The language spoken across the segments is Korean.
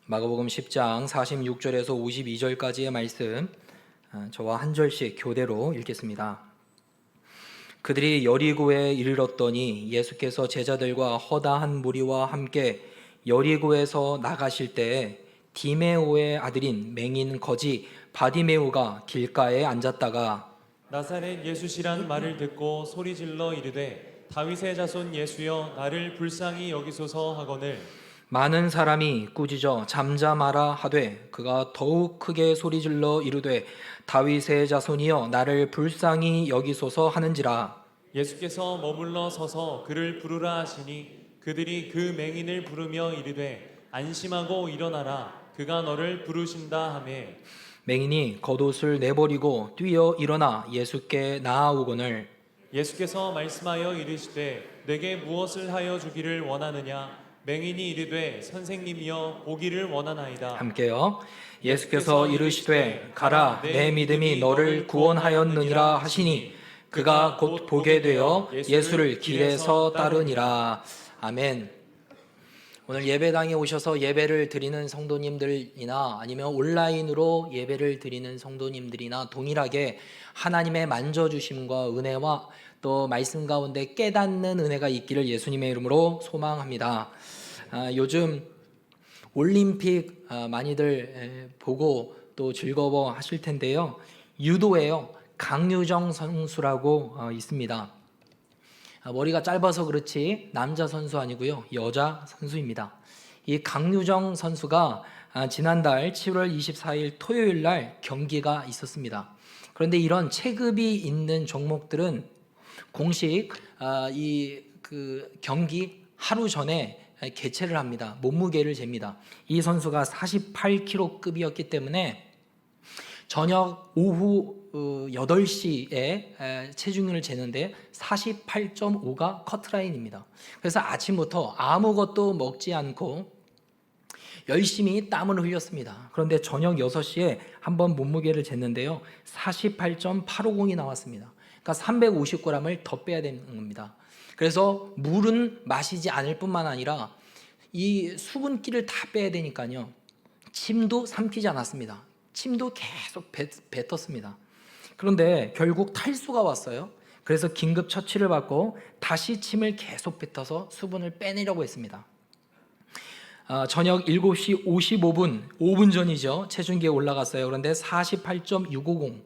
마가복음 10장 46절에서 52절까지의 말씀, 저와 한 절씩 교대로 읽겠습니다. 그들이 여리고에 이르렀더니 예수께서 제자들과 허다한 무리와 함께 여리고에서 나가실 때에 디메오의 아들인 맹인 거지 바디메오가 길가에 앉았다가 나사렛 예수시란 말을 듣고 소리질러 이르되 다윗의 자손 예수여 나를 불쌍히 여기소서 하거늘 많은 사람이 꾸짖어 잠잠하라 하되 그가 더욱 크게 소리질러 이르되 다윗의 자손이여 나를 불쌍히 여기소서 하는지라. 예수께서 머물러 서서 그를 부르라 하시니 그들이 그 맹인을 부르며 이르되 안심하고 일어나라 그가 너를 부르신다 하매 맹인이 겉옷을 내버리고 뛰어 일어나 예수께 나아오거늘 예수께서 말씀하여 이르시되 내게 무엇을 하여 주기를 원하느냐 맹인이 이르되 선생님이여 보기를 원하나이다. 함께요. 예수께서 이르시되 가라 내 믿음이 너를 구원하였느니라 하시니 그가 곧 보게 되어 예수를 길에서 따르니라. 아멘. 오늘 예배당에 오셔서 예배를 드리는 성도님들이나 아니면 온라인으로 예배를 드리는 성도님들이나 동일하게 하나님의 만져주심과 은혜와 또 말씀 가운데 깨닫는 은혜가 있기를 예수님의 이름으로 소망합니다. 요즘 올림픽 많이들 보고 또 즐거워 하실 텐데요. 유도에요. 강유정 선수라고 있습니다. 머리가 짧아서 그렇지 남자 선수 아니고요. 여자 선수입니다. 이 강유정 선수가 지난달 7월 24일 토요일 날 경기가 있었습니다. 그런데 이런 체급이 있는 종목들은 공식 그 경기 하루 전에 개최를 합니다. 몸무게를 잽니다. 이 선수가 48kg급이었기 때문에 저녁 오후 8시에 체중을 재는데 48.5가 커트라인입니다. 그래서 아침부터 아무것도 먹지 않고 열심히 땀을 흘렸습니다. 그런데 저녁 6시에 한번 몸무게를 쟀는데요. 48.850이 나왔습니다. 그러니까 350g을 더 빼야 되는 겁니다. 그래서 물은 마시지 않을 뿐만 아니라 이 수분기를 다 빼야 되니까요. 침도 삼키지 않았습니다. 침도 계속 뱉었습니다. 그런데 결국 탈수가 왔어요. 그래서 긴급 처치를 받고 다시 침을 계속 뱉어서 수분을 빼내려고 했습니다. 저녁 7시 5분 전이죠. 체중계에 올라갔어요. 그런데 48.650,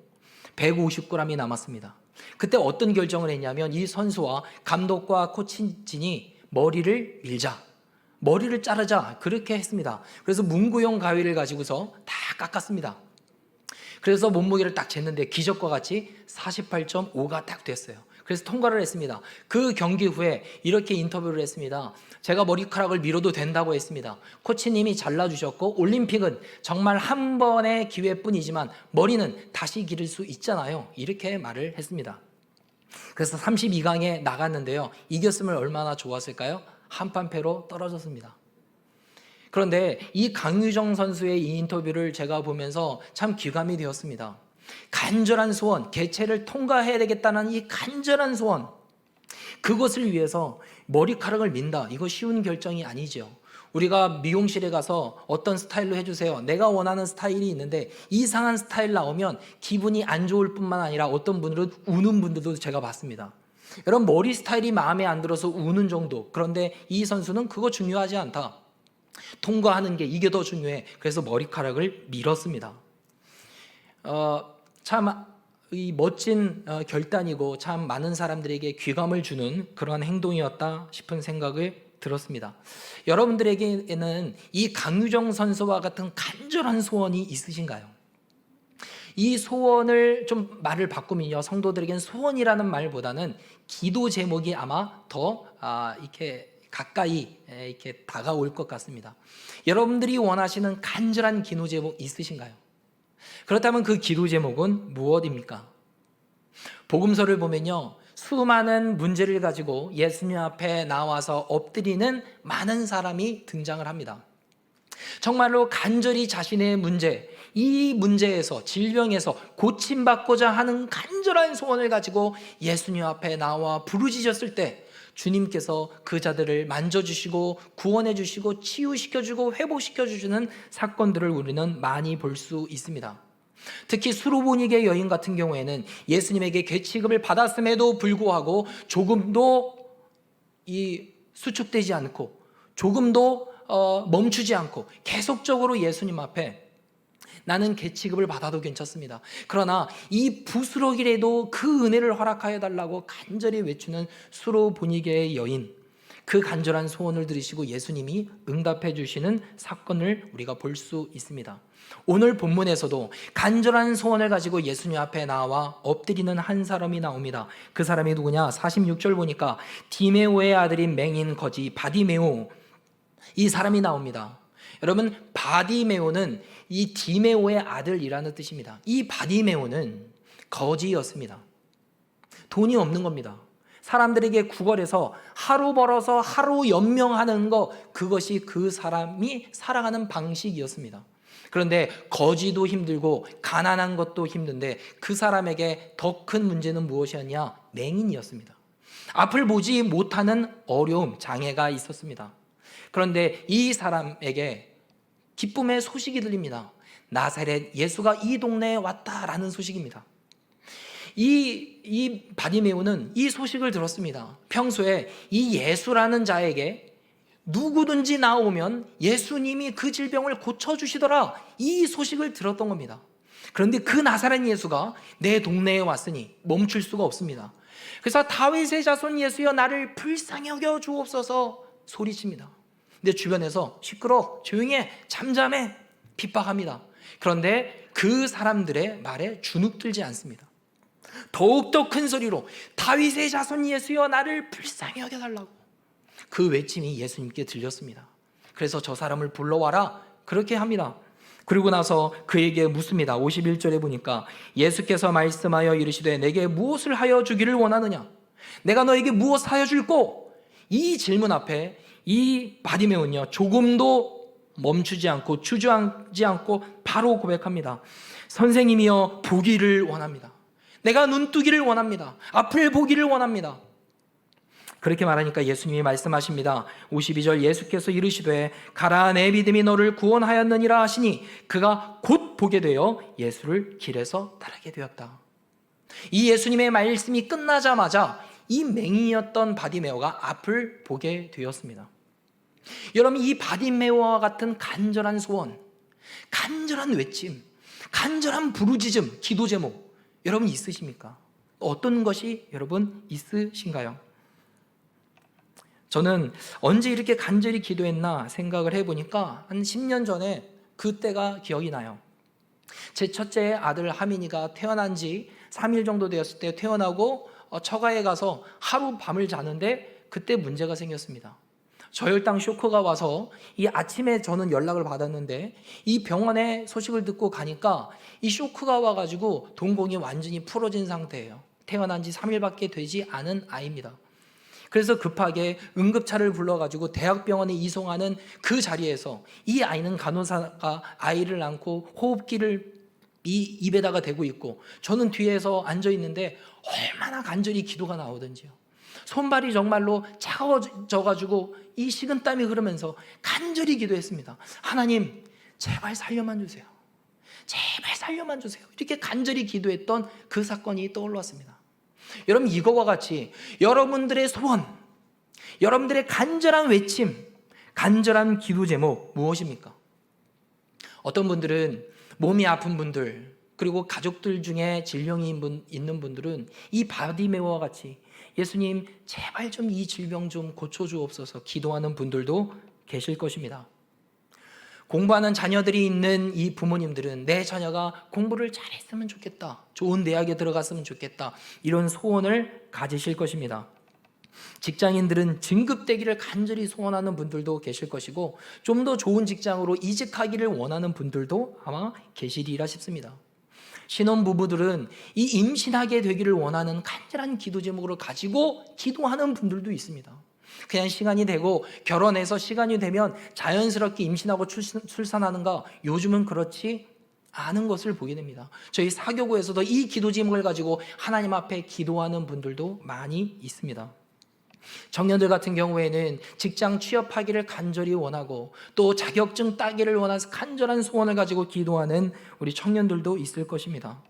150g이 남았습니다. 그때 어떤 결정을 했냐면 이 선수와 감독과 코치진이 머리를 밀자, 머리를 자르자 그렇게 했습니다. 그래서 문구용 가위를 가지고서 다 깎았습니다. 그래서 몸무게를 딱 쟀는데 기적과 같이 48.5가 딱 됐어요. 그래서 통과를 했습니다. 그 경기 후에 이렇게 인터뷰를 했습니다. 제가 머리카락을 밀어도 된다고 했습니다. 코치님이 잘라주셨고 올림픽은 정말 한 번의 기회뿐이지만 머리는 다시 기를 수 있잖아요. 이렇게 말을 했습니다. 그래서 32강에 나갔는데요. 이겼으면 얼마나 좋았을까요? 한판 패로 떨어졌습니다. 그런데 이 강유정 선수의 이 인터뷰를 제가 보면서 참 귀감이 되었습니다. 간절한 소원, 개최를 통과해야 되겠다는 이 간절한 소원, 그것을 위해서 머리카락을 민다. 이거 쉬운 결정이 아니죠. 우리가 미용실에 가서 어떤 스타일로 해주세요. 내가 원하는 스타일이 있는데 이상한 스타일 나오면 기분이 안 좋을 뿐만 아니라 어떤 분들은 우는 분들도 제가 봤습니다. 여러분 머리 스타일이 마음에 안 들어서 우는 정도. 그런데 이 선수는 그거 중요하지 않다. 통과하는 게 이게 더 중요해. 그래서 머리카락을 밀었습니다. 참 이 멋진 결단이고 참 많은 사람들에게 귀감을 주는 그러한 행동이었다 싶은 생각을 들었습니다. 여러분들에게는 이 강유정 선수와 같은 간절한 소원이 있으신가요? 이 소원을 좀 말을 바꾸면요, 성도들에게는 소원이라는 말보다는 기도 제목이 아마 더 이렇게 가까이 이렇게 다가올 것 같습니다. 여러분들이 원하시는 간절한 기도 제목 있으신가요? 그렇다면 그 기도 제목은 무엇입니까? 복음서를 보면요, 수많은 문제를 가지고 예수님 앞에 나와서 엎드리는 많은 사람이 등장을 합니다. 정말로 간절히 자신의 문제, 이 문제에서 질병에서 고침받고자 하는 간절한 소원을 가지고 예수님 앞에 나와 부르짖었을 때 주님께서 그 자들을 만져주시고 구원해주시고 치유시켜주고 회복시켜주시는 사건들을 우리는 많이 볼 수 있습니다. 특히 수로보니게 여인 같은 경우에는 예수님에게 계치급을 받았음에도 불구하고 조금도 수축되지 않고 조금도 멈추지 않고 계속적으로 예수님 앞에 나는 계치급을 받아도 괜찮습니다. 그러나 이 부스러기라도 그 은혜를 허락하여 달라고 간절히 외치는 수로보니게의 여인, 그 간절한 소원을 들으시고 예수님이 응답해 주시는 사건을 우리가 볼 수 있습니다. 오늘 본문에서도 간절한 소원을 가지고 예수님 앞에 나와 엎드리는 한 사람이 나옵니다. 그 사람이 누구냐? 46절 보니까 디메오의 아들인 맹인 거지 바디메오, 이 사람이 나옵니다. 여러분, 바디메오는 이 디메오의 아들이라는 뜻입니다. 이 바디메오는 거지였습니다. 돈이 없는 겁니다. 사람들에게 구걸해서 하루 벌어서 하루 연명하는 것, 그것이 그 사람이 살아가는 방식이었습니다. 그런데 거지도 힘들고 가난한 것도 힘든데 그 사람에게 더 큰 문제는 무엇이었냐? 맹인이었습니다. 앞을 보지 못하는 어려움, 장애가 있었습니다. 그런데 이 사람에게 기쁨의 소식이 들립니다. 나사렛 예수가 이 동네에 왔다라는 소식입니다. 이 바디메오는 이 소식을 들었습니다. 평소에 이 예수라는 자에게 누구든지 나오면 예수님이 그 질병을 고쳐주시더라, 이 소식을 들었던 겁니다. 그런데 그 나사렛 예수가 내 동네에 왔으니 멈출 수가 없습니다. 그래서 다윗의 자손 예수여 나를 불쌍히 여겨 주옵소서 소리칩니다. 근데 주변에서 시끄러, 조용히 해, 잠잠해, 핍박합니다. 그런데 그 사람들의 말에 주눅들지 않습니다. 더욱더 큰 소리로 다윗의 자손 예수여 나를 불쌍히 여겨달라고, 그 외침이 예수님께 들렸습니다. 그래서 저 사람을 불러와라, 그렇게 합니다. 그리고 나서 그에게 묻습니다. 51절에 보니까 예수께서 말씀하여 이르시되 내게 무엇을 하여 주기를 원하느냐? 내가 너에게 무엇 하여 줄꼬? 이 질문 앞에 이 바디메오는요, 조금도 멈추지 않고 주저하지 않고 바로 고백합니다. 선생님이여 보기를 원합니다. 내가 눈뜨기를 원합니다. 앞을 보기를 원합니다. 그렇게 말하니까 예수님이 말씀하십니다. 52절 예수께서 이르시되 가라 내 믿음이 너를 구원하였느니라 하시니 그가 곧 보게 되어 예수를 길에서 따르게 되었다. 이 예수님의 말씀이 끝나자마자 이 맹인이었던 바디메오가 앞을 보게 되었습니다. 여러분, 이 바디메오와 같은 간절한 소원, 간절한 외침, 간절한 부르짖음, 기도 제목 여러분 있으십니까? 어떤 것이 여러분 있으신가요? 저는 언제 이렇게 간절히 기도했나 생각을 해보니까 한 10년 전에 그때가 기억이 나요. 제 첫째 아들 하민이가 태어난 지 3일 정도 되었을 때 태어나고 처가에 가서 하루 밤을 자는데 그때 문제가 생겼습니다. 저혈당 쇼크가 와서 이 아침에 저는 연락을 받았는데 이 병원에 소식을 듣고 가니까 이 쇼크가 와가지고 동공이 완전히 풀어진 상태예요. 태어난 지 3일밖에 되지 않은 아이입니다. 그래서 급하게 응급차를 불러가지고 대학병원에 이송하는 그 자리에서 이 아이는 간호사가 아이를 안고 호흡기를 이 입에다가 대고 있고 저는 뒤에서 앉아 있는데 얼마나 간절히 기도가 나오던지요. 손발이 정말로 차가워져가지고 이 식은땀이 흐르면서 간절히 기도했습니다. 하나님 제발 살려만 주세요. 제발 살려만 주세요. 이렇게 간절히 기도했던 그 사건이 떠올랐습니다. 여러분, 이거와 같이 여러분들의 소원, 여러분들의 간절한 외침, 간절한 기도 제목 무엇입니까? 어떤 분들은 몸이 아픈 분들, 그리고 가족들 중에 질병이 있는 분들은 이 바디메오와 같이 예수님 제발 좀 이 질병 좀 고쳐주옵소서 기도하는 분들도 계실 것입니다. 공부하는 자녀들이 있는 이 부모님들은 내 자녀가 공부를 잘했으면 좋겠다, 좋은 대학에 들어갔으면 좋겠다, 이런 소원을 가지실 것입니다. 직장인들은 진급되기를 간절히 소원하는 분들도 계실 것이고 좀 더 좋은 직장으로 이직하기를 원하는 분들도 아마 계시리라 싶습니다. 신혼부부들은 이 임신하게 되기를 원하는 간절한 기도 제목을 가지고 기도하는 분들도 있습니다. 그냥 시간이 되고 결혼해서 시간이 되면 자연스럽게 임신하고 출산하는가, 요즘은 그렇지 않은 것을 보게 됩니다. 저희 사교구에서도 이 기도 제목을 가지고 하나님 앞에 기도하는 분들도 많이 있습니다. 청년들 같은 경우에는 직장 취업하기를 간절히 원하고 또 자격증 따기를 원해서 간절한 소원을 가지고 기도하는 우리 청년들도 있을 것입니다.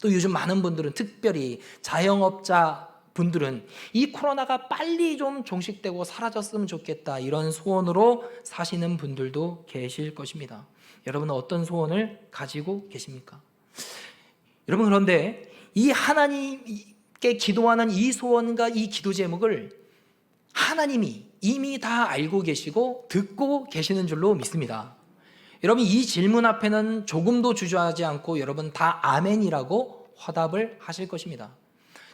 또 요즘 많은 분들은, 특별히 자영업자 분들은 이 코로나가 빨리 좀 종식되고 사라졌으면 좋겠다, 이런 소원으로 사시는 분들도 계실 것입니다. 여러분은 어떤 소원을 가지고 계십니까? 여러분, 그런데 이 하나님께 기도하는 이 소원과 이 기도 제목을 하나님이 이미 다 알고 계시고 듣고 계시는 줄로 믿습니다. 여러분, 이 질문 앞에는 조금도 주저하지 않고 여러분 다 아멘이라고 화답을 하실 것입니다.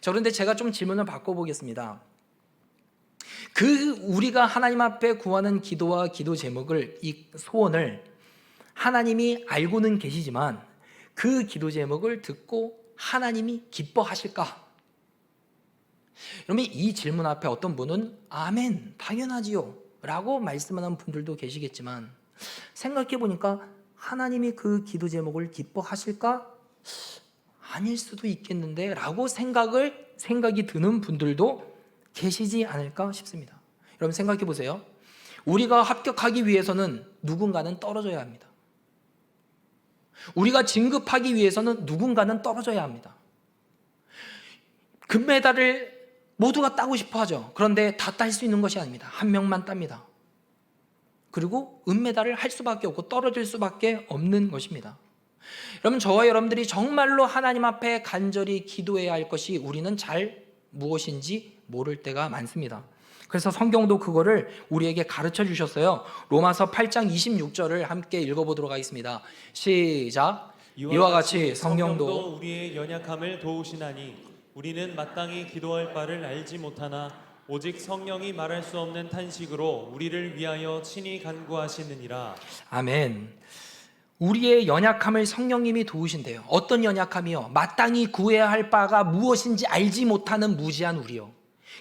자, 그런데 제가 좀 질문을 바꿔보겠습니다. 우리가 하나님 앞에 구하는 기도와 기도 제목을, 이 소원을 하나님이 알고는 계시지만 그 기도 제목을 듣고 하나님이 기뻐하실까? 여러분, 이 질문 앞에 어떤 분은 아멘, 당연하지요 라고 말씀하는 분들도 계시겠지만, 생각해 보니까 하나님이 그 기도 제목을 기뻐하실까? 아닐 수도 있겠는데 라고 생각이 드는 분들도 계시지 않을까 싶습니다. 여러분, 생각해 보세요. 우리가 합격하기 위해서는 누군가는 떨어져야 합니다. 우리가 진급하기 위해서는 누군가는 떨어져야 합니다. 금메달을 모두가 따고 싶어 하죠. 그런데 다 딸 수 있는 것이 아닙니다. 한 명만 땁니다. 그리고 은메달을 할 수밖에 없고 떨어질 수밖에 없는 것입니다. 여러분, 저와 여러분들이 정말로 하나님 앞에 간절히 기도해야 할 것이 우리는 잘 무엇인지 모를 때가 많습니다. 그래서 성경도 그거를 우리에게 가르쳐 주셨어요. 로마서 8장 26절을 함께 읽어보도록 하겠습니다. 시작. 이와 같이 성령도 우리의 연약함을 도우시나니 우리는 마땅히 기도할 바를 알지 못하나 오직 성령이 말할 수 없는 탄식으로 우리를 위하여 친히 간구하시느니라. 아멘. 우리의 연약함을 성령님이 도우신대요. 어떤 연약함이요? 마땅히 구해야 할 바가 무엇인지 알지 못하는 무지한 우리요.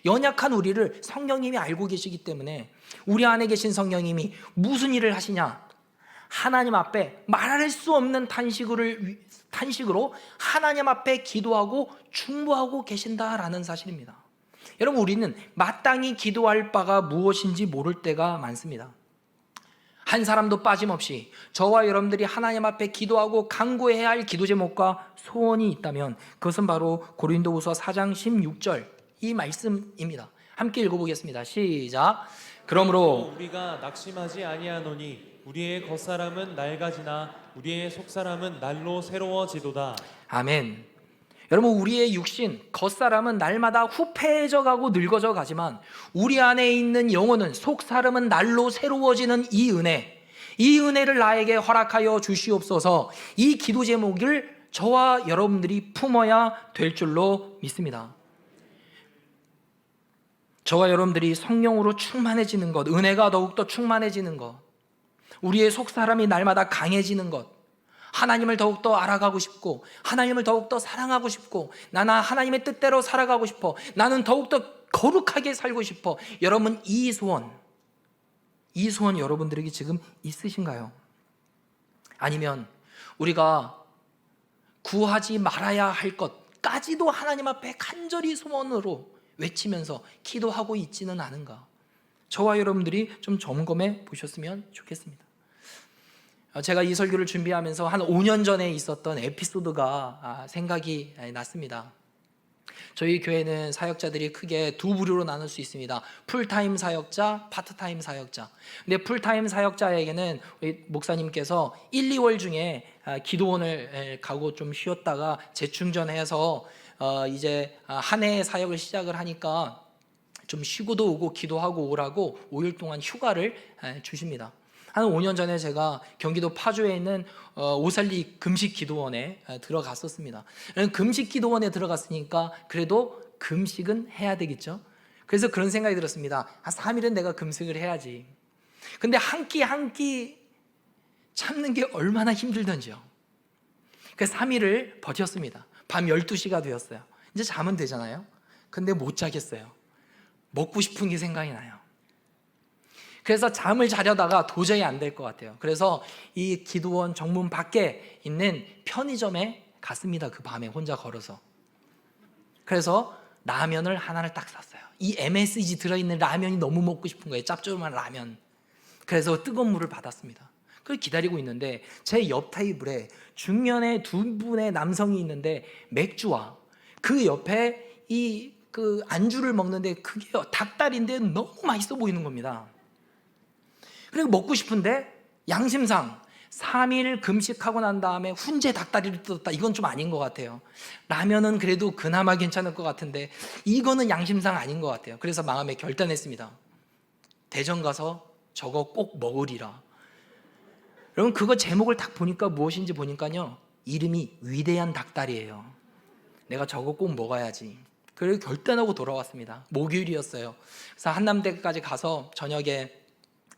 연약한 우리를 성령님이 알고 계시기 때문에 우리 안에 계신 성령님이 무슨 일을 하시냐? 하나님 앞에 말할 수 없는 탄식으로 하나님 앞에 기도하고 중보하고 계신다라는 사실입니다. 여러분, 우리는 마땅히 기도할 바가 무엇인지 모를 때가 많습니다. 한 사람도 빠짐없이 저와 여러분들이 하나님 앞에 기도하고 간구해야 할 기도 제목과 소원이 있다면 그것은 바로 고린도후서 4장 16절 이 말씀입니다. 함께 읽어보겠습니다. 시작. 그러므로 우리가 낙심하지 아니하노니 우리의 겉사람은 낡아지나 우리의 속사람은 날로 새로워지도다. 아멘. 여러분, 우리의 육신, 겉사람은 날마다 후패해져 가고 늙어져 가지만 우리 안에 있는 영혼은, 속사람은 날로 새로워지는 이 은혜를 나에게 허락하여 주시옵소서. 이 기도 제목을 저와 여러분들이 품어야 될 줄로 믿습니다. 저와 여러분들이 성령으로 충만해지는 것, 은혜가 더욱더 충만해지는 것, 우리의 속사람이 날마다 강해지는 것, 하나님을 더욱더 알아가고 싶고 하나님을 더욱더 사랑하고 싶고 나는 하나님의 뜻대로 살아가고 싶어, 나는 더욱더 거룩하게 살고 싶어. 여러분, 이 소원 여러분들에게 지금 있으신가요? 아니면 우리가 구하지 말아야 할 것까지도 하나님 앞에 간절히 소원으로 외치면서 기도하고 있지는 않은가? 저와 여러분들이 좀 점검해 보셨으면 좋겠습니다. 제가 이 설교를 준비하면서 한 5년 전에 있었던 에피소드가 생각이 났습니다. 저희 교회는 사역자들이 크게 두 부류로 나눌 수 있습니다. 풀타임 사역자, 파트타임 사역자. 근데 풀타임 사역자에게는 우리 목사님께서 1, 2월 중에 기도원을 가고 좀 쉬었다가 재충전해서 이제 한 해의 사역을 시작을 하니까 좀 쉬고도 오고 기도하고 오라고 5일 동안 휴가를 주십니다. 한 5년 전에 제가 경기도 파주에 있는 오살리 금식 기도원에 들어갔었습니다. 금식 기도원에 들어갔으니까 그래도 금식은 해야 되겠죠. 그래서 그런 생각이 들었습니다. 3일은 내가 금식을 해야지. 근데 한 끼 참는 게 얼마나 힘들던지요. 그 3일을 버텼습니다. 밤 12시가 되었어요. 이제 자면 되잖아요. 근데 못 자겠어요. 먹고 싶은 게 생각이 나요. 그래서 잠을 자려다가 도저히 안 될 것 같아요. 그래서 이 기도원 정문 밖에 있는 편의점에 갔습니다. 그 밤에 혼자 걸어서. 그래서 라면을 하나를 딱 샀어요. 이 MSG 들어있는 라면이 너무 먹고 싶은 거예요. 짭조름한 라면. 그래서 뜨거운 물을 받았습니다. 그걸 기다리고 있는데 제 옆 테이블에 중년의 두 분의 남성이 있는데 맥주와 그 옆에 그 안주를 먹는데 그게 닭다리인데 너무 맛있어 보이는 겁니다. 그리고 먹고 싶은데 양심상 3일 금식하고 난 다음에 훈제 닭다리를 뜯었다. 이건 좀 아닌 것 같아요. 라면은 그래도 그나마 괜찮을 것 같은데 이거는 양심상 아닌 것 같아요. 그래서 마음에 결단했습니다. 대전 가서 저거 꼭 먹으리라. 여러분 그거 제목을 딱 보니까 무엇인지 보니까요, 이름이 위대한 닭다리예요. 내가 저거 꼭 먹어야지. 그래서 결단하고 돌아왔습니다. 목요일이었어요. 그래서 한남대까지 가서 저녁에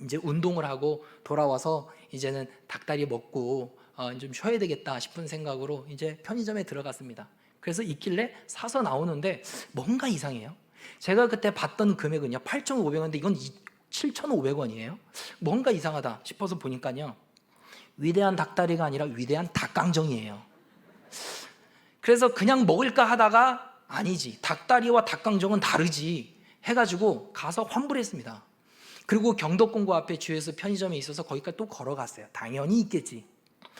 이제 운동을 하고 돌아와서 이제는 닭다리 먹고 좀 쉬어야 되겠다 싶은 생각으로 이제 편의점에 들어갔습니다. 그래서 있길래 사서 나오는데 뭔가 이상해요. 제가 그때 봤던 금액은요 8,500원인데 이건 7,500원이에요. 뭔가 이상하다 싶어서 보니까요, 위대한 닭다리가 아니라 위대한 닭강정이에요. 그래서 그냥 먹을까 하다가 아니지, 닭다리와 닭강정은 다르지 해가지고 가서 환불했습니다. 그리고 경덕공고 앞에 주에서 편의점이 있어서 거기까지 또 걸어갔어요. 당연히 있겠지.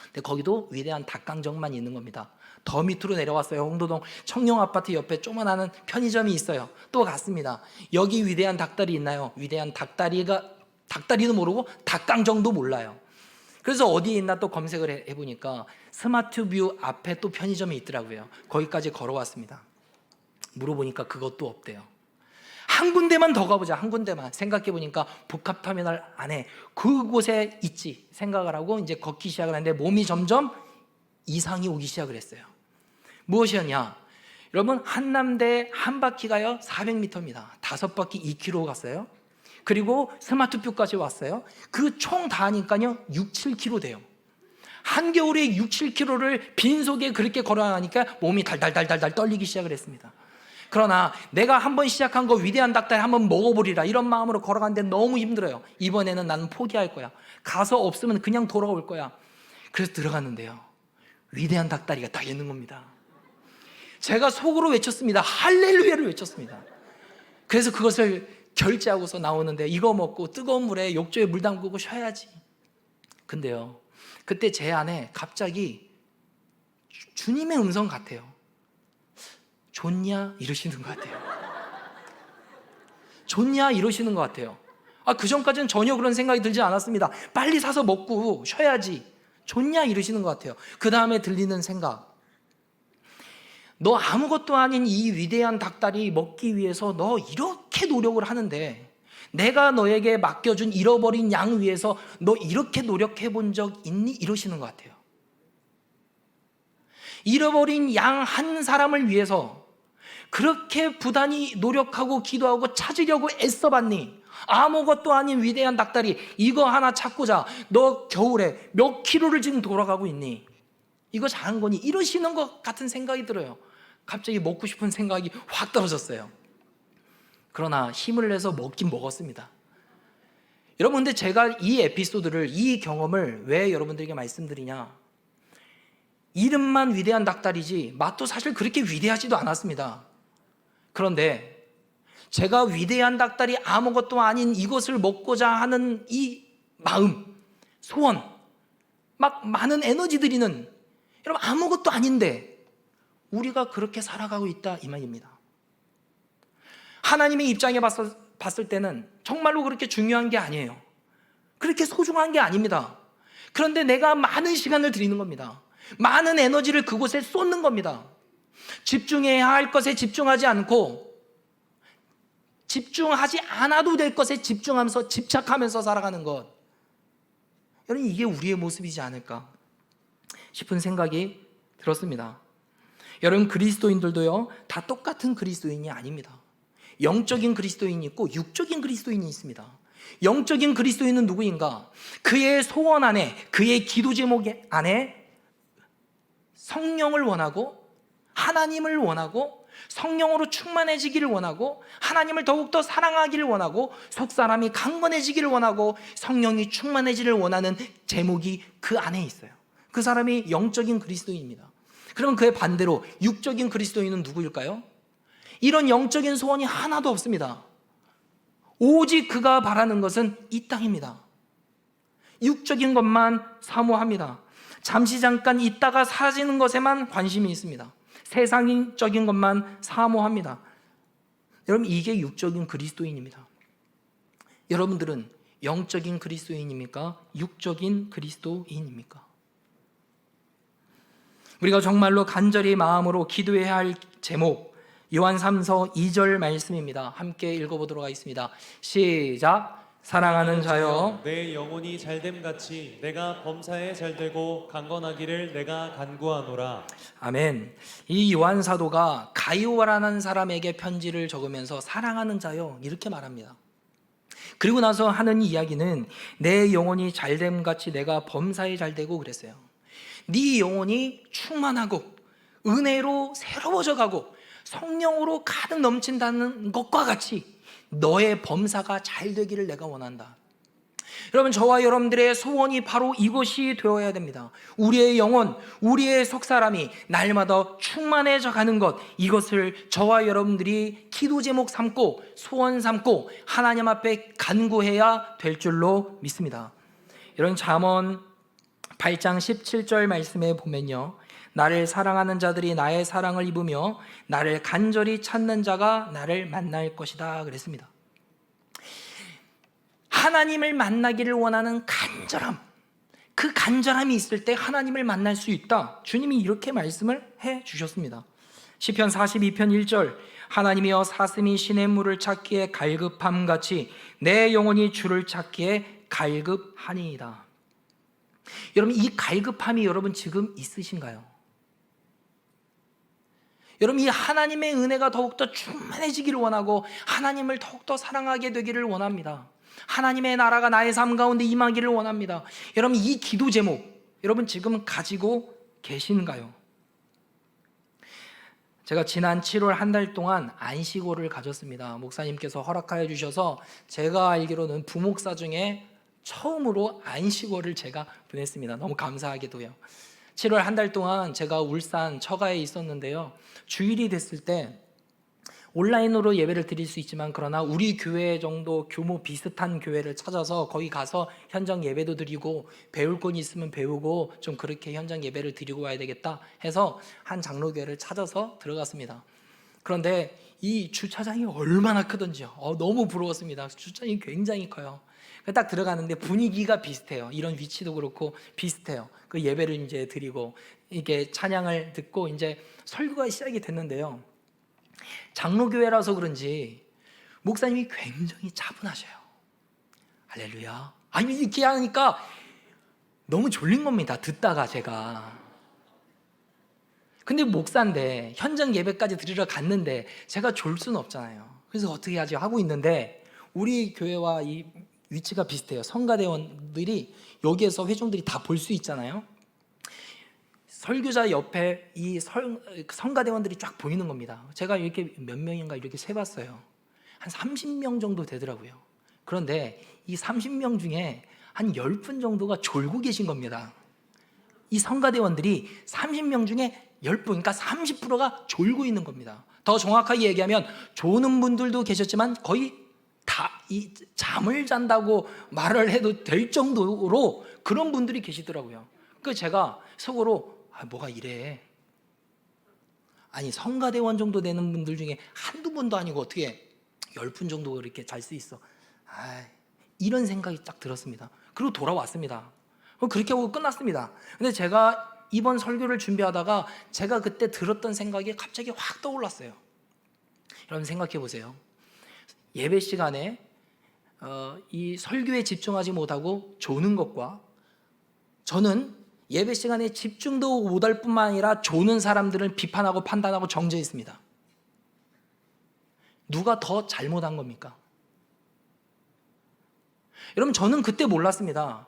근데 거기도 위대한 닭강정만 있는 겁니다. 더 밑으로 내려왔어요. 홍도동 청룡아파트 옆에 조그마한 편의점이 있어요. 또 갔습니다. 여기 위대한 닭다리 있나요? 위대한 닭다리도 모르고 닭강정도 몰라요. 그래서 어디에 있나 또 검색을 해보니까 스마트뷰 앞에 또 편의점이 있더라고요. 거기까지 걸어왔습니다. 물어보니까 그것도 없대요. 한 군데만 더 가보자. 한 군데만. 생각해보니까 복합터미널 안에 그곳에 있지 생각을 하고 이제 걷기 시작을 했는데 몸이 점점 이상이 오기 시작을 했어요. 무엇이었냐? 여러분 한남대 한 바퀴가요 400m입니다. 5바퀴 2km 갔어요. 그리고 스마트뷰까지 왔어요. 그 총 다 하니까요 6, 7km 돼요. 한겨울에 6, 7km를 빈속에 그렇게 걸어가니까 몸이 달달달달달 떨리기 시작을 했습니다. 그러나 내가 한번 시작한 거 위대한 닭다리 한번 먹어보리라 이런 마음으로 걸어가는데 너무 힘들어요. 이번에는 나는 포기할 거야. 가서 없으면 그냥 돌아올 거야. 그래서 들어갔는데요, 위대한 닭다리가 딱 있는 겁니다. 제가 속으로 외쳤습니다. 할렐루야를 외쳤습니다. 그래서 그것을 결제하고서 나오는데 이거 먹고 뜨거운 물에 욕조에 물 담그고 쉬어야지. 근데요, 그때 제 안에 갑자기 주님의 음성 같아요. 좋냐? 이러시는 것 같아요. 좋냐? 이러시는 것 같아요. 그 전까지는 전혀 그런 생각이 들지 않았습니다. 빨리 사서 먹고 쉬어야지. 좋냐? 이러시는 것 같아요. 그 다음에 들리는 생각, 너 아무것도 아닌 이 위대한 닭다리 먹기 위해서 너 이렇게 노력을 하는데 내가 너에게 맡겨준 잃어버린 양 위해서 너 이렇게 노력해 본 적 있니? 이러시는 것 같아요. 잃어버린 양 한 사람을 위해서 그렇게 부단히 노력하고 기도하고 찾으려고 애써봤니? 아무것도 아닌 위대한 닭다리 이거 하나 찾고자 너 겨울에 몇 킬로를 지금 돌아가고 있니? 이거 잘한 거니? 이러시는 것 같은 생각이 들어요. 갑자기 먹고 싶은 생각이 확 떨어졌어요. 그러나 힘을 내서 먹긴 먹었습니다. 여러분, 근데 제가 이 에피소드를, 이 경험을 왜 여러분들에게 말씀드리냐? 이름만 위대한 닭다리지 맛도 사실 그렇게 위대하지도 않았습니다. 그런데 제가 위대한 닭다리 아무것도 아닌 이것을 먹고자 하는 이 마음, 소원, 막 많은 에너지 들이는, 여러분 아무것도 아닌데 우리가 그렇게 살아가고 있다 이 말입니다. 하나님의 입장에 봤을 때는 정말로 그렇게 중요한 게 아니에요. 그렇게 소중한 게 아닙니다. 그런데 내가 많은 시간을 들이는 겁니다. 많은 에너지를 그곳에 쏟는 겁니다. 집중해야 할 것에 집중하지 않고 집중하지 않아도 될 것에 집중하면서 집착하면서 살아가는 것, 여러분 이게 우리의 모습이지 않을까 싶은 생각이 들었습니다. 여러분 그리스도인들도요 다 똑같은 그리스도인이 아닙니다. 영적인 그리스도인이 있고 육적인 그리스도인이 있습니다. 영적인 그리스도인은 누구인가? 그의 소원 안에, 그의 기도 제목 안에 성령을 원하고 하나님을 원하고 성령으로 충만해지기를 원하고 하나님을 더욱더 사랑하기를 원하고 속사람이 강건해지기를 원하고 성령이 충만해지기를 원하는 제목이 그 안에 있어요. 그 사람이 영적인 그리스도인입니다. 그럼 그의 반대로 육적인 그리스도인은 누구일까요? 이런 영적인 소원이 하나도 없습니다. 오직 그가 바라는 것은 이 땅입니다. 육적인 것만 사모합니다. 잠시 잠깐 있다가 사라지는 것에만 관심이 있습니다. 세상적인 것만 사모합니다. 여러분, 이게 육적인 그리스도인입니다. 여러분들은 영적인 그리스도인입니까? 육적인 그리스도인입니까? 우리가 정말로 간절히 마음으로 기도해야 할 제목, 요한 3서 2절 말씀입니다. 함께 읽어보도록 하겠습니다. 시작. 사랑하는 자여, 내 영혼이 잘됨 같이 내가 범사에 잘되고 강건하기를 내가 간구하노라. 아멘. 이 요한 사도가 가이오라는 사람에게 편지를 적으면서 사랑하는 자여 이렇게 말합니다. 그리고 나서 하는 이야기는 내 영혼이 잘됨 같이 내가 범사에 잘되고 그랬어요. 네 영혼이 충만하고 은혜로 새로워져 가고 성령으로 가득 넘친다는 것과 같이 너의 범사가 잘 되기를 내가 원한다. 여러분, 저와 여러분들의 소원이 바로 이것이 되어야 됩니다. 우리의 영혼, 우리의 속사람이 날마다 충만해져 가는 것, 이것을 저와 여러분들이 기도 제목 삼고 소원 삼고 하나님 앞에 간구해야 될 줄로 믿습니다. 이런 잠언 8장 17절 말씀에 보면요, 나를 사랑하는 자들이 나의 사랑을 입으며 나를 간절히 찾는 자가 나를 만날 것이다 그랬습니다. 하나님을 만나기를 원하는 간절함, 그 간절함이 있을 때 하나님을 만날 수 있다. 주님이 이렇게 말씀을 해 주셨습니다. 시편 42편 1절, 하나님이여 사슴이 시냇물을 찾기에 갈급함같이 내 영혼이 주를 찾기에 갈급하니이다. 여러분, 이 갈급함이 여러분 지금 있으신가요? 여러분, 이 하나님의 은혜가 더욱더 충만해지기를 원하고 하나님을 더욱더 사랑하게 되기를 원합니다. 하나님의 나라가 나의 삶 가운데 임하기를 원합니다. 여러분, 이 기도 제목 여러분 지금 가지고 계신가요? 제가 지난 7월 한 달 동안 안식월을 가졌습니다. 목사님께서 허락하여 주셔서 제가 알기로는 부목사 중에 처음으로 안식월을 제가 보냈습니다. 너무 감사하게도요. 7월 한 달 동안 제가 울산 처가에 있었는데요, 주일이 됐을 때 온라인으로 예배를 드릴 수 있지만 그러나 우리 교회 정도 규모 비슷한 교회를 찾아서 거기 가서 현장 예배도 드리고 배울 건 있으면 배우고 좀 그렇게 현장 예배를 드리고 와야 되겠다 해서 한 장로교회를 찾아서 들어갔습니다. 그런데 이 주차장이 얼마나 크던지요. 너무 부러웠습니다. 주차장이 굉장히 커요. 딱 들어가는데 분위기가 비슷해요. 이런 위치도 그렇고 비슷해요. 그 예배를 이제 드리고 이게 찬양을 듣고 이제 설교가 시작이 됐는데요, 장로교회라서 그런지 목사님이 굉장히 차분하셔요. 할렐루야. 아니, 이렇게 하니까 너무 졸린 겁니다. 듣다가 제가. 근데 목사인데 현장 예배까지 드리러 갔는데 제가 졸 수는 없잖아요. 그래서 어떻게 하지 하고 있는데 우리 교회와 이 위치가 비슷해요. 성가대원들이 여기에서 회중들이 다 볼 수 있잖아요. 설교자 옆에 이 성가대원들이 쫙 보이는 겁니다. 제가 이렇게 몇 명인가 이렇게 세봤어요. 한 30명 정도 되더라고요. 그런데 이 30명 중에 한 10분 정도가 졸고 계신 겁니다. 이 성가대원들이 30명 중에 10분, 그러니까 30%가 졸고 있는 겁니다. 더 정확하게 얘기하면 조는 분들도 계셨지만 거의 다 이 잠을 잔다고 말을 해도 될 정도로 그런 분들이 계시더라고요. 그 제가 속으로 뭐가 이래. 아니, 성가대원 정도 되는 분들 중에 한두 분도 아니고 어떻게 10분 정도 이렇게 잘 수 있어. 이런 생각이 딱 들었습니다. 그리고 돌아왔습니다. 그렇게 하고 끝났습니다. 근데 제가 이번 설교를 준비하다가 제가 그때 들었던 생각이 갑자기 확 떠올랐어요. 여러분 생각해 보세요. 예배 시간에 이 설교에 집중하지 못하고 조는 것과 저는 예배 시간에 집중도 못할 뿐만 아니라 조는 사람들을 비판하고 판단하고 정죄했습니다. 누가 더 잘못한 겁니까? 여러분, 저는 그때 몰랐습니다.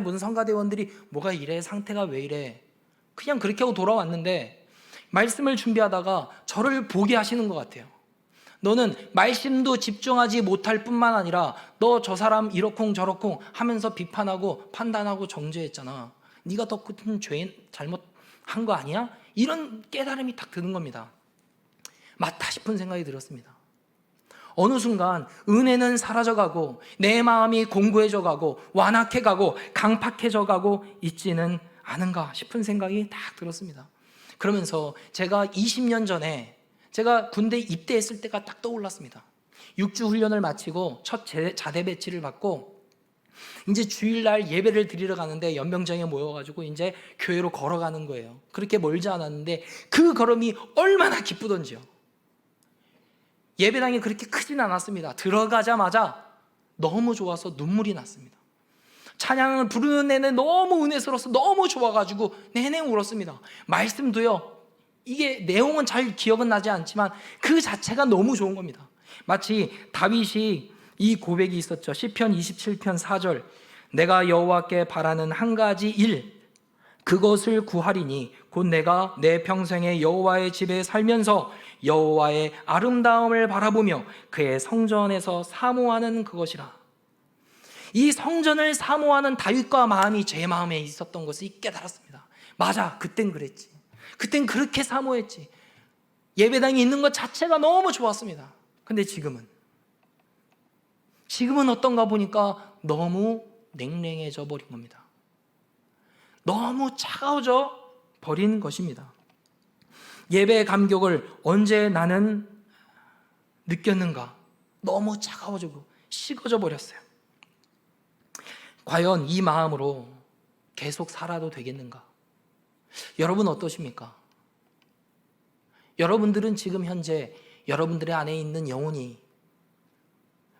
무슨 성가대원들이 뭐가 이래, 상태가 왜 이래, 그냥 그렇게 하고 돌아왔는데 말씀을 준비하다가 저를 보게 하시는 것 같아요. 너는 말씀도 집중하지 못할 뿐만 아니라 너 저 사람 이러쿵 저러쿵 하면서 비판하고 판단하고 정죄했잖아. 네가 더 큰 죄인 잘못한 거 아니야? 이런 깨달음이 딱 드는 겁니다. 맞다 싶은 생각이 들었습니다. 어느 순간 은혜는 사라져가고 내 마음이 공고해져 가고 완악해가고 강팍해져 가고 있지는 않은가 싶은 생각이 딱 들었습니다. 그러면서 제가 20년 전에 제가 군대 입대했을 때가 딱 떠올랐습니다. 6주 훈련을 마치고 첫 자대 배치를 받고 이제 주일날 예배를 드리러 가는데 연병장에 모여가지고 이제 교회로 걸어가는 거예요. 그렇게 멀지 않았는데 그 걸음이 얼마나 기쁘던지요. 예배당이 그렇게 크진 않았습니다. 들어가자마자 너무 좋아서 눈물이 났습니다. 찬양을 부르는 내내 너무 은혜스러워서 너무 좋아가지고 내내 울었습니다. 말씀도요, 이게 내용은 잘 기억은 나지 않지만 그 자체가 너무 좋은 겁니다. 마치 다윗이 이 고백이 있었죠. 시편 27편 4절, 내가 여호와께 바라는 한 가지 일, 그것을 구하리니 곧 내가 내 평생에 여호와의 집에 살면서 여호와의 아름다움을 바라보며 그의 성전에서 사모하는 그것이라. 이 성전을 사모하는 다윗과 마음이 제 마음에 있었던 것을 깨달았습니다. 맞아, 그땐 그랬지. 그땐 그렇게 사모했지. 예배당에 있는 것 자체가 너무 좋았습니다. 근데 지금은 어떤가 보니까 너무 냉랭해져 버린 겁니다. 너무 차가워져 버린 것입니다. 예배의 감격을 언제 나는 느꼈는가? 너무 차가워지고 식어져 버렸어요. 과연 이 마음으로 계속 살아도 되겠는가? 여러분 어떠십니까? 여러분들은 지금 현재 여러분들의 안에 있는 영혼이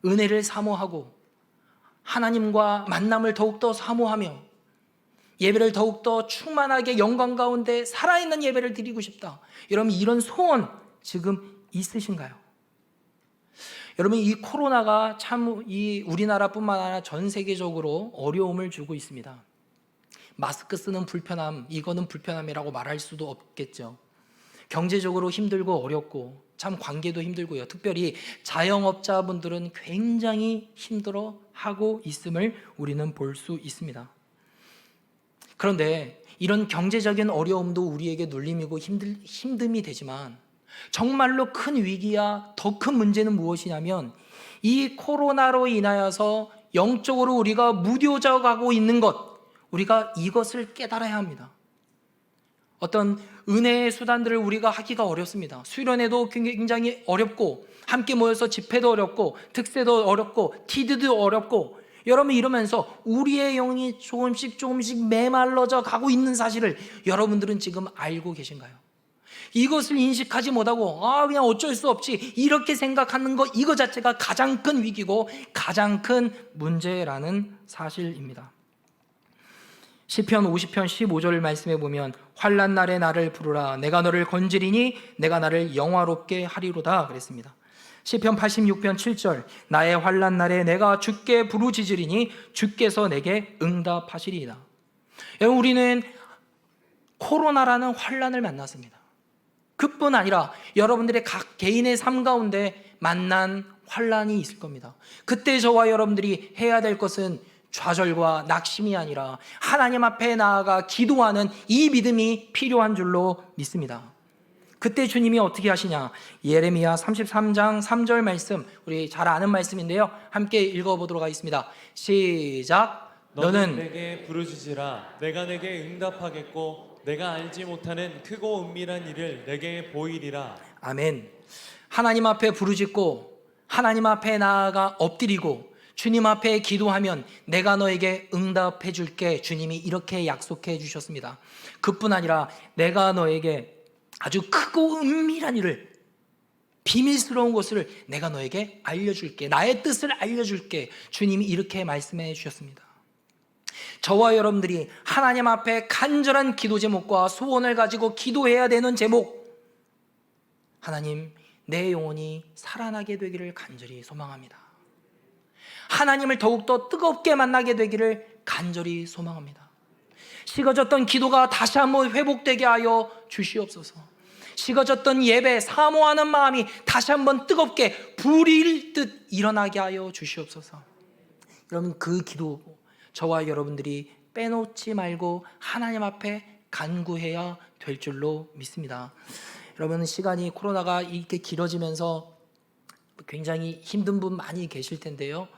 은혜를 사모하고 하나님과 만남을 더욱더 사모하며 예배를 더욱더 충만하게 영광 가운데 살아있는 예배를 드리고 싶다. 여러분 이런 소원 지금 있으신가요? 여러분 이 코로나가 참 이 우리나라뿐만 아니라 전 세계적으로 어려움을 주고 있습니다. 마스크 쓰는 불편함, 이거는 불편함이라고 말할 수도 없겠죠. 경제적으로 힘들고 어렵고 참 관계도 힘들고요. 특별히 자영업자분들은 굉장히 힘들어하고 있음을 우리는 볼 수 있습니다. 그런데 이런 경제적인 어려움도 우리에게 눌림이고 힘듦이 되지만 정말로 큰 위기야 더 큰 문제는 무엇이냐면 이 코로나로 인하여서 영적으로 우리가 무뎌져 가고 있는 것, 우리가 이것을 깨달아야 합니다. 어떤 은혜의 수단들을 우리가 하기가 어렵습니다. 수련회도 굉장히 어렵고 함께 모여서 집회도 어렵고 특세도 어렵고 티드도 어렵고 여러분 이러면서 우리의 영이 조금씩 메말라져 가고 있는 사실을 여러분들은 지금 알고 계신가요? 이것을 인식하지 못하고 그냥 어쩔 수 없지 이렇게 생각하는 것, 이거 자체가 가장 큰 위기고 가장 큰 문제라는 사실입니다. 시편 50편 15절 말씀에 보면 환난 날에 나를 부르라 내가 너를 건지리니 내가 나를 영화롭게 하리로다 그랬습니다. 시편 86편 7절 나의 환난 날에 내가 주께 부르짖으리니 주께서 내게 응답하시리이다. 여러분 우리는 코로나라는 환난을 만났습니다. 그뿐 아니라 여러분들의 각 개인의 삶 가운데 만난 환난이 있을 겁니다. 그때 저와 여러분들이 해야 될 것은 좌절과 낙심이 아니라 하나님 앞에 나아가 기도하는 이 믿음이 필요한 줄로 믿습니다. 그때 주님이 어떻게 하시냐? 예레미야 33장 3절 말씀, 우리 잘 아는 말씀인데요, 함께 읽어보도록 하겠습니다. 시작. 너는 내게 부르짖으라 내가 내게 응답하겠고 내가 알지 못하는 크고 은밀한 일을 내게 보이리라. 아멘. 하나님 앞에 부르짖고 하나님 앞에 나아가 엎드리고 주님 앞에 기도하면 내가 너에게 응답해 줄게, 주님이 이렇게 약속해 주셨습니다. 그뿐 아니라 내가 너에게 아주 크고 은밀한 일을, 비밀스러운 것을 내가 너에게 알려줄게, 나의 뜻을 알려줄게, 주님이 이렇게 말씀해 주셨습니다. 저와 여러분들이 하나님 앞에 간절한 기도 제목과 소원을 가지고 기도해야 되는 제목, 하나님 내 영혼이 살아나게 되기를 간절히 소망합니다. 하나님을 더욱더 뜨겁게 만나게 되기를 간절히 소망합니다. 식어졌던 기도가 다시 한번 회복되게 하여 주시옵소서. 식어졌던 예배, 사모하는 마음이 다시 한번 뜨겁게 불일 듯 일어나게 하여 주시옵소서. 여러분 그 기도 저와 여러분들이 빼놓지 말고 하나님 앞에 간구해야 될 줄로 믿습니다. 여러분 시간이 코로나가 이렇게 길어지면서 굉장히 힘든 분 많이 계실 텐데요.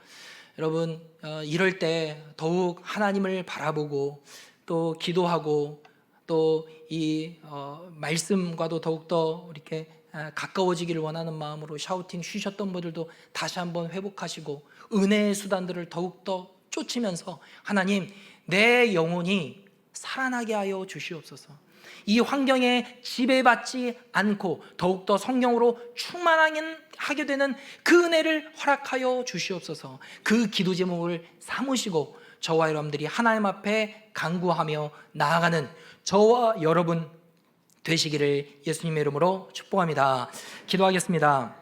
여러분 이럴 때 더욱 하나님을 바라보고 또 기도하고 또 이 말씀과도 더욱더 이렇게 가까워지기를 원하는 마음으로 샤우팅 쉬셨던 분들도 다시 한번 회복하시고 은혜의 수단들을 더욱더 쫓으면서 하나님 내 영혼이 살아나게 하여 주시옵소서. 이 환경에 지배받지 않고 더욱더 성령으로 충만하게 되는 그 은혜를 허락하여 주시옵소서. 그 기도 제목을 삼으시고 저와 여러분들이 하나님 앞에 간구하며 나아가는 저와 여러분 되시기를 예수님의 이름으로 축복합니다. 기도하겠습니다.